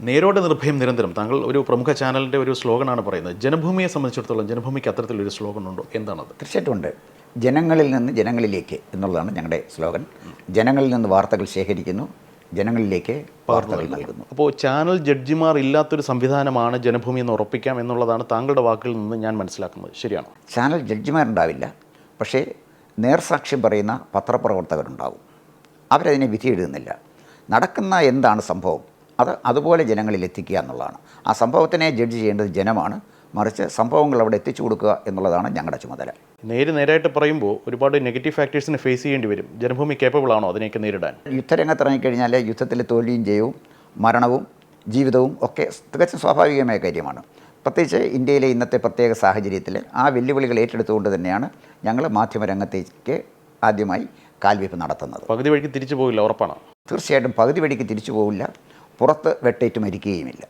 നേരോടെ നിർഭയം നിരന്തരം താങ്കൾ ഒരു പ്രമുഖ ചാനലിൻ്റെ ഒരു സ്ലോഗനാണ് പറയുന്നത്. ജനഭൂമിയെ സംബന്ധിച്ചിടത്തോളം ജനഭൂമിക്ക് അത്തരത്തിലൊരു സ്ലോഗൻ ഉണ്ടോ? എന്താണത്? തീർച്ചയായിട്ടും ഉണ്ട്. ജനങ്ങളിൽ നിന്ന് ജനങ്ങളിലേക്ക് എന്നുള്ളതാണ് ഞങ്ങളുടെ സ്ലോഗൻ. ജനങ്ങളിൽ നിന്ന് വാർത്തകൾ ശേഖരിക്കുന്നു, ജനങ്ങളിലേക്ക് വാർത്തകൾ നൽകുന്നു. അപ്പോൾ ചാനൽ ജഡ്ജിമാർ ഇല്ലാത്തൊരു സംവിധാനമാണ് ജനഭൂമി എന്ന് ഉറപ്പിക്കാം എന്നുള്ളതാണ് താങ്കളുടെ വാക്കുകളിൽ നിന്ന് ഞാൻ മനസ്സിലാക്കുന്നത്. ശരിയാണോ? ചാനൽ ജഡ്ജിമാരുണ്ടാവില്ല, പക്ഷേ നേർസാക്ഷ്യം പറയുന്ന പത്രപ്രവർത്തകരുണ്ടാവും. അവരതിനെ വിധി എഴുതുന്നില്ല. നടക്കുന്ന എന്താണ് സംഭവം അതുപോലെ ജനങ്ങളിൽ എത്തിക്കുക എന്നുള്ളതാണ്. ആ സംഭവത്തിനെ ജഡ്ജ് ചെയ്യേണ്ടത് ജനമാണ്, മറിച്ച് സംഭവങ്ങൾ അവിടെ എത്തിച്ചു കൊടുക്കുക എന്നുള്ളതാണ് ഞങ്ങളുടെ ചുമതല. നേരായിട്ട് പറയുമ്പോൾ ഒരുപാട് നെഗറ്റീവ് ഫാക്ടേഴ്സിനെ ഫേസ് ചെയ്യേണ്ടി വരും. ജനഭൂമി കേപ്പബിൾ ആണോ അതിനെയൊക്കെ നേരിടാൻ? യുദ്ധരംഗത്ത് ഇറങ്ങിക്കഴിഞ്ഞാൽ യുദ്ധത്തിൽ തോൽവിയും ജയവും മരണവും ജീവിതവും ഒക്കെ തികച്ചും സ്വാഭാവികമായ കാര്യമാണ്. പ്രത്യേകിച്ച് ഇന്ത്യയിലെ ഇന്നത്തെ പ്രത്യേക സാഹചര്യത്തിൽ ആ വെല്ലുവിളികൾ ഏറ്റെടുത്തുകൊണ്ട് തന്നെയാണ് ഞങ്ങൾ മാധ്യമരംഗത്തേക്ക് ആദ്യമായി കാൽവെയ്പ്പ് നടത്തുന്നത്. പകുതി വഴിക്ക് തിരിച്ചു പോകില്ല, ഉറപ്പാണ്? തീർച്ചയായിട്ടും പകുതി വഴിക്ക് തിരിച്ചു പോകില്ല, പുറത്ത് വെട്ടേറ്റ് മരിക്കുകയുമില്ല.